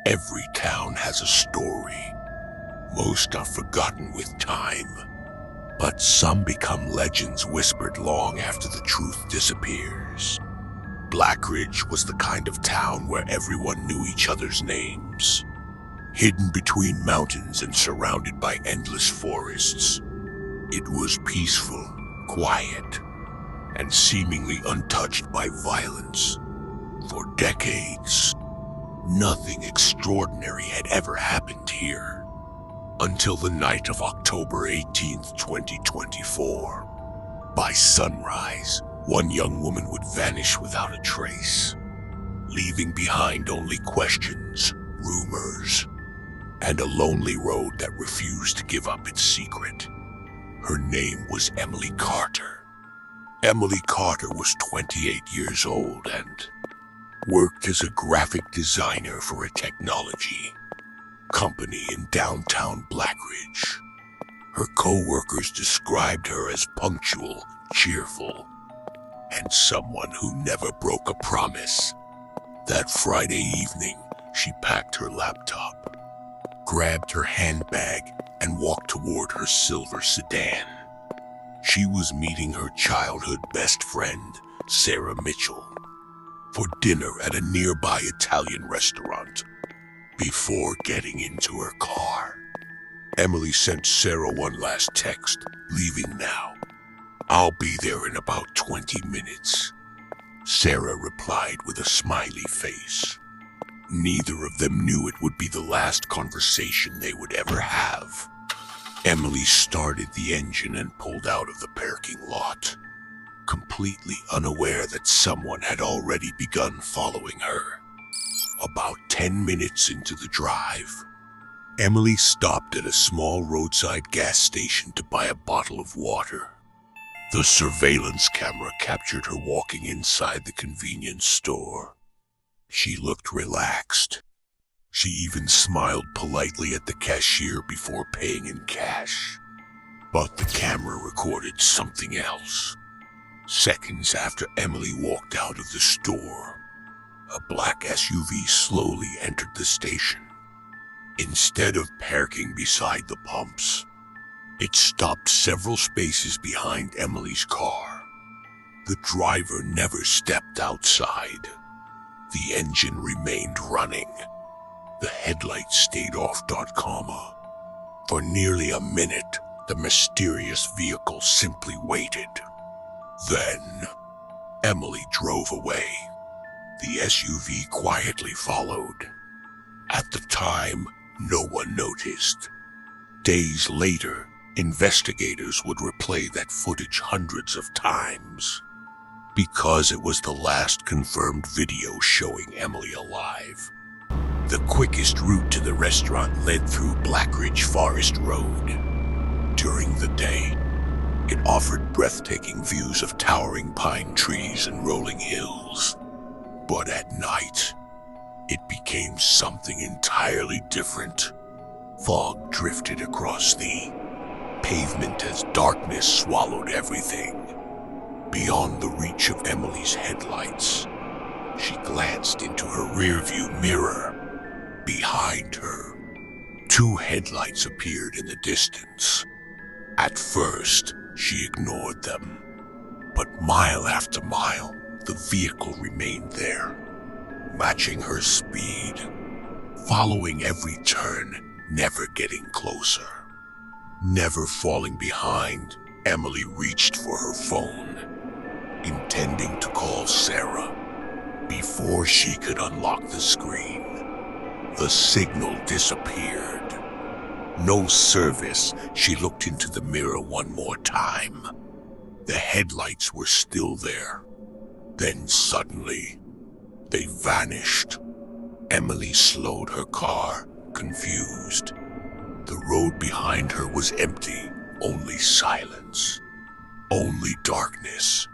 Every town has a story. Most are forgotten with time, but some become legends whispered long after the truth disappears. Blackridge was the kind of town where everyone knew each other's names. Hidden between mountains and surrounded by endless forests, it was peaceful, quiet, and seemingly untouched by violence. For decades, nothing extraordinary had ever happened here, until the night of October 18th, 2024. By sunrise, one young woman would vanish without a trace, leaving behind only questions, rumors, and a lonely road that refused to give up its secret. Her name was Emily Carter. Emily Carter was 28 years old and worked as a graphic designer for a technology company in downtown Blackridge. Her co-workers described her as punctual, cheerful, and someone who never broke a promise. That Friday evening, she packed her laptop, grabbed her handbag, and walked toward her silver sedan. She was meeting her childhood best friend, Sarah Mitchell, for dinner at a nearby Italian restaurant. Before getting into her car, Emily sent Sarah one last text, "Leaving now. I'll be there in about 20 minutes. Sarah replied with a smiley face. Neither of them knew it would be the last conversation they would ever have. Emily started the engine and pulled out of the parking lot, completely unaware that someone had already begun following her. About 10 minutes into the drive, Emily stopped at a small roadside gas station to buy a bottle of water. The surveillance camera captured her walking inside the convenience store. She looked relaxed. She even smiled politely at the cashier before paying in cash. But the camera recorded something else. Seconds after Emily walked out of the store, a black SUV slowly entered the station. Instead of parking beside the pumps, it stopped several spaces behind Emily's car. The driver never stepped outside. The engine remained running. The headlights stayed off. For nearly a minute, the mysterious vehicle simply waited. Then, Emily drove away. The SUV quietly followed. At the time, no one noticed. Days later, investigators would replay that footage hundreds of times, because it was the last confirmed video showing Emily alive. The quickest route to the restaurant led through Blackridge Forest Road. During the day, it offered breathtaking views of towering pine trees and rolling hills. But at night, it became something entirely different. Fog drifted across the pavement as darkness swallowed everything. Beyond the reach of Emily's headlights, she glanced into her rearview mirror. Behind her, two headlights appeared in the distance. At first, she ignored them, but mile after mile, the vehicle remained there, matching her speed, following every turn, never getting closer. Never falling behind, Emily reached for her phone, intending to call Sarah. Before she could unlock the screen, the signal disappeared. No service. She looked into the mirror one more time. The headlights were still there. Then suddenly, they vanished. Emily slowed her car, confused. The road behind her was empty, only silence, only darkness,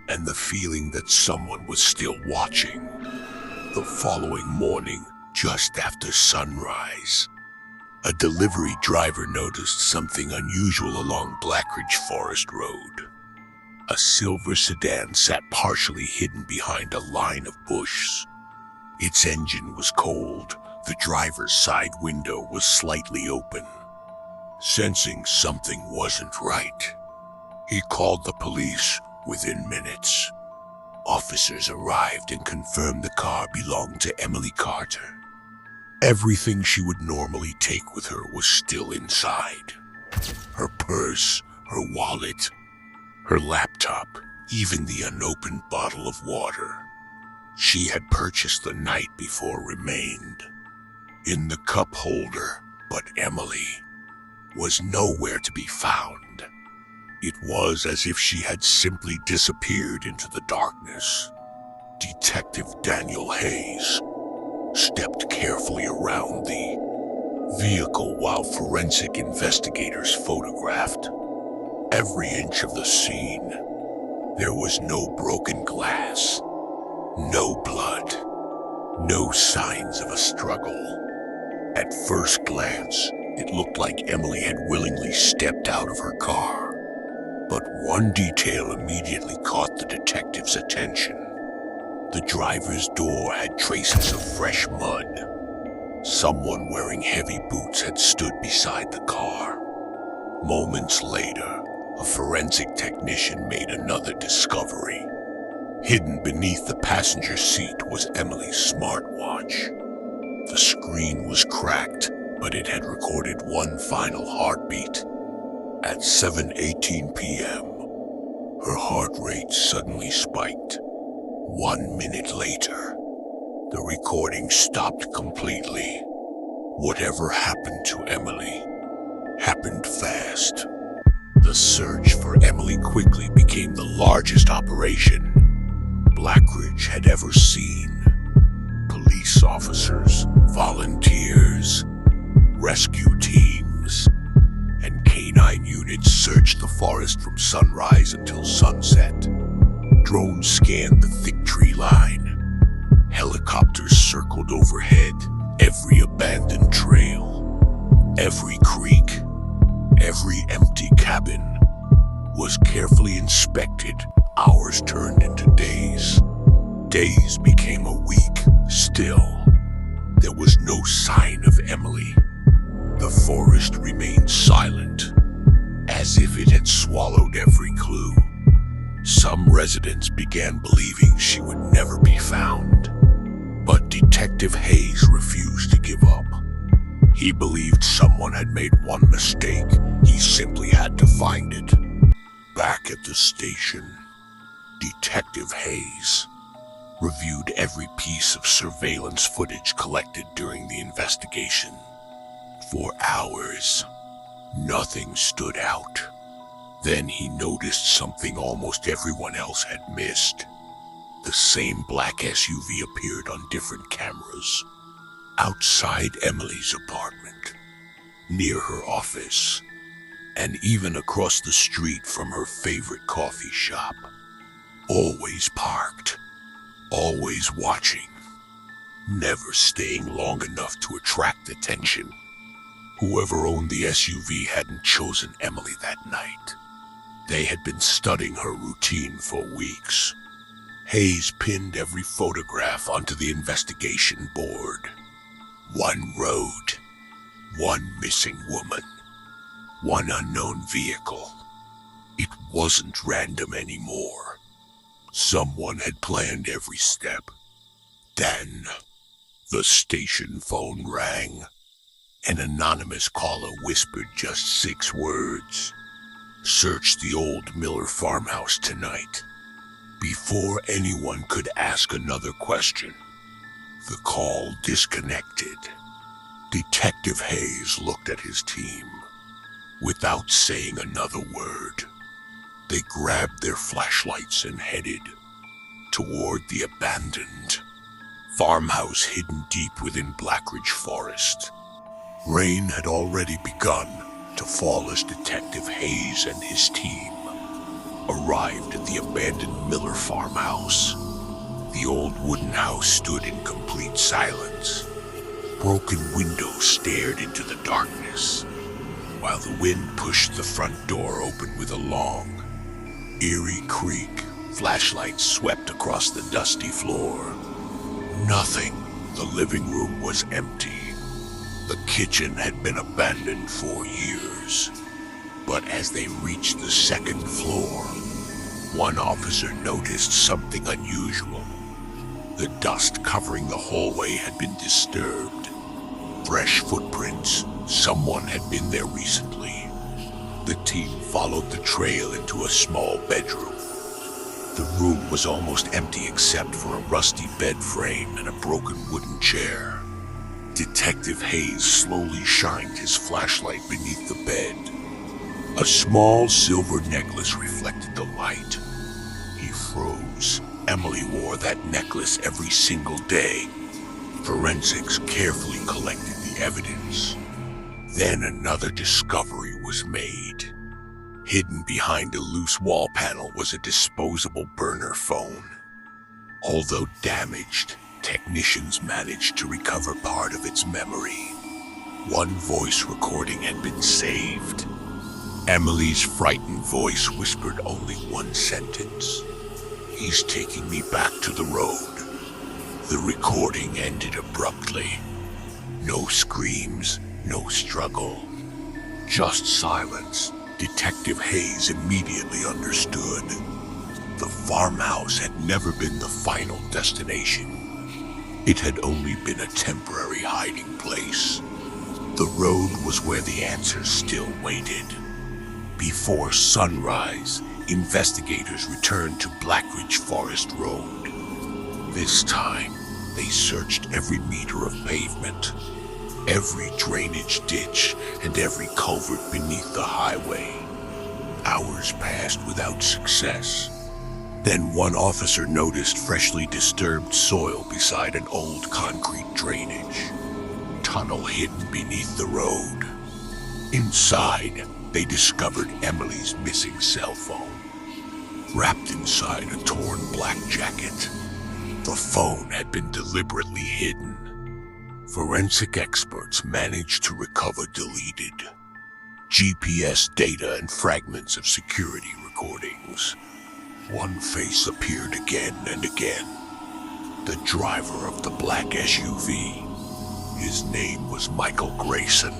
and the feeling that someone was still watching. The following morning, just after sunrise, a delivery driver noticed something unusual along Blackridge Forest Road. A silver sedan sat partially hidden behind a line of bushes. Its engine was cold, The driver's side window was slightly open. Sensing something wasn't right, he called the police within minutes. Officers arrived and confirmed the car belonged to Emily Carter. Everything she would normally take with her was still inside. Her purse, her wallet, her laptop, even the unopened bottle of water she had purchased the night before remained. In the cup holder, but Emily was nowhere to be found. It was as if she had simply disappeared into the darkness. Detective Daniel Hayes stepped carefully around the vehicle while forensic investigators photographed every inch of the scene. There was no broken glass, no blood, no signs of a struggle. At first glance, it looked like Emily had willingly stepped out of her car. But one detail immediately caught the detective's attention. The driver's door had traces of fresh mud. Someone wearing heavy boots had stood beside the car. Moments later, a forensic technician made another discovery. Hidden beneath the passenger seat was Emily's smartwatch. The screen was cracked, but it had recorded one final heartbeat. At 7:18 p.m., her heart rate suddenly spiked. 1 minute later, the recording stopped completely. Whatever happened to Emily happened fast. The search for Emily quickly became the largest operation Blackridge had ever seen. Police officers, volunteers, rescue teams, and canine units searched the forest from sunrise until sunset. Drones scanned the thick tree line. Helicopters circled overhead. Every abandoned trail, every creek, every empty cabin was carefully inspected. Hours turned into days. Days became a week. Still, there was no sign of Emily. The forest remained silent, as if it had swallowed every clue. Some residents began believing she would never be found. But Detective Hayes refused to give up. He believed someone had made one mistake. He simply had to find it. Back at the station, Detective Hayes reviewed every piece of surveillance footage collected during the investigation. For hours, nothing stood out. Then he noticed something almost everyone else had missed. The same black SUV appeared on different cameras. Outside Emily's apartment, near her office, and even across the street from her favorite coffee shop. Always parked, always watching, never staying long enough to attract attention. Whoever owned the SUV hadn't chosen Emily that night. They had been studying her routine for weeks. Hayes pinned every photograph onto the investigation board. One road, one missing woman, one unknown vehicle. It wasn't random anymore. Someone had planned every step. Then, the station phone rang. An anonymous caller whispered just 6 words. Search the old Miller farmhouse tonight. Before anyone could ask another question, the call disconnected. Detective Hayes looked at his team. Without saying another word, they grabbed their flashlights and headed toward the abandoned farmhouse hidden deep within Blackridge Forest. Rain had already begun to fall as Detective Hayes and his team arrived at the abandoned Miller farmhouse. The old wooden house stood in complete silence. Broken windows stared into the darkness, while the wind pushed the front door open with a long, eerie creak. Flashlights swept across the dusty floor. Nothing The living room was empty. The kitchen had been abandoned for years. But as they reached the second floor, one officer noticed something unusual. The dust covering the hallway had been disturbed. Fresh footprints. Someone had been there recently. The team followed the trail into a small bedroom. The room was almost empty except for a rusty bed frame and a broken wooden chair. Detective Hayes slowly shined his flashlight beneath the bed. A small silver necklace reflected the light. He froze. Emily wore that necklace every single day. Forensics carefully collected the evidence. Then another discovery was made. Hidden behind a loose wall panel was a disposable burner phone. Although damaged, technicians managed to recover part of its memory. One voice recording had been saved. Emily's frightened voice whispered only one sentence. "He's taking me back to the road." The recording ended abruptly. No screams, no struggle. Just silence. Detective Hayes immediately understood. The farmhouse had never been the final destination. It had only been a temporary hiding place. The road was where the answers still waited. Before sunrise, investigators returned to Blackridge Forest Road. This time, they searched every meter of pavement, every drainage ditch, and every culvert beneath the highway. Hours passed without success. Then one officer noticed freshly disturbed soil beside an old concrete drainage tunnel hidden beneath the road. Inside, they discovered Emily's missing cell phone, wrapped inside a torn black jacket. The phone had been deliberately hidden. Forensic experts managed to recover deleted GPS data and fragments of security recordings. One face appeared again and again. The driver of the black SUV. His name was Michael Grayson,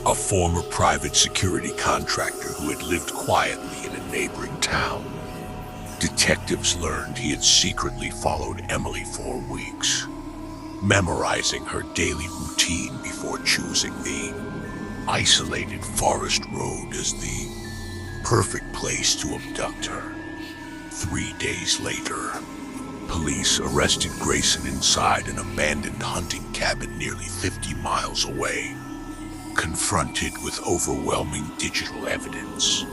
a former private security contractor who had lived quietly in a neighboring town. Detectives learned he had secretly followed Emily for weeks, memorizing her daily routine before choosing the isolated forest road as the perfect place to abduct her. 3 days later, police arrested Grayson inside an abandoned hunting cabin nearly 50 miles away. Confronted with overwhelming digital evidence,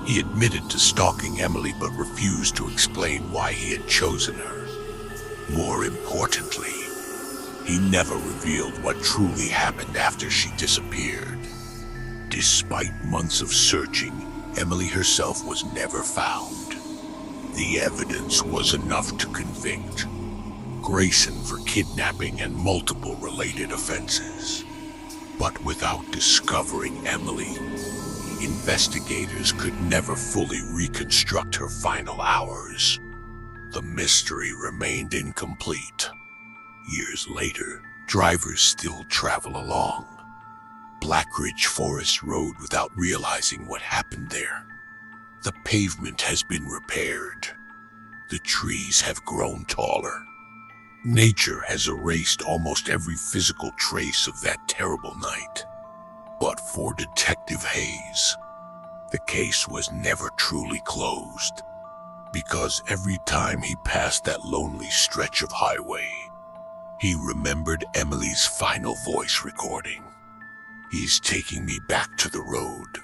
he admitted to stalking Emily but refused to explain why he had chosen her. More importantly, he never revealed what truly happened after she disappeared. Despite months of searching, Emily herself was never found. The evidence was enough to convict Grayson for kidnapping and multiple related offenses. But without discovering Emily, investigators could never fully reconstruct her final hours. The mystery remained incomplete. Years later, drivers still travel along Blackridge Forest Road without realizing what happened there. The pavement has been repaired. The trees have grown taller. Nature has erased almost every physical trace of that terrible night. But for Detective Hayes, the case was never truly closed, because every time he passed that lonely stretch of highway, he remembered Emily's final voice recording. "He's taking me back to the road."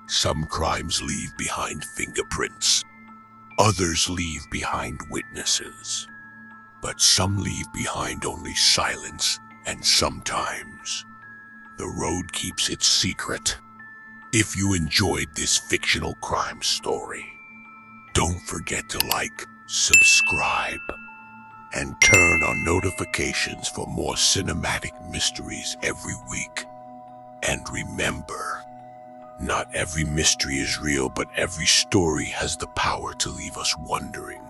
Some crimes leave behind fingerprints. Others leave behind witnesses. But some leave behind only silence, and sometimes the road keeps its secret. If you enjoyed this fictional crime story, don't forget to like, subscribe, and turn on notifications for more cinematic mysteries every week. And remember, not every mystery is real, but every story has the power to leave us wondering.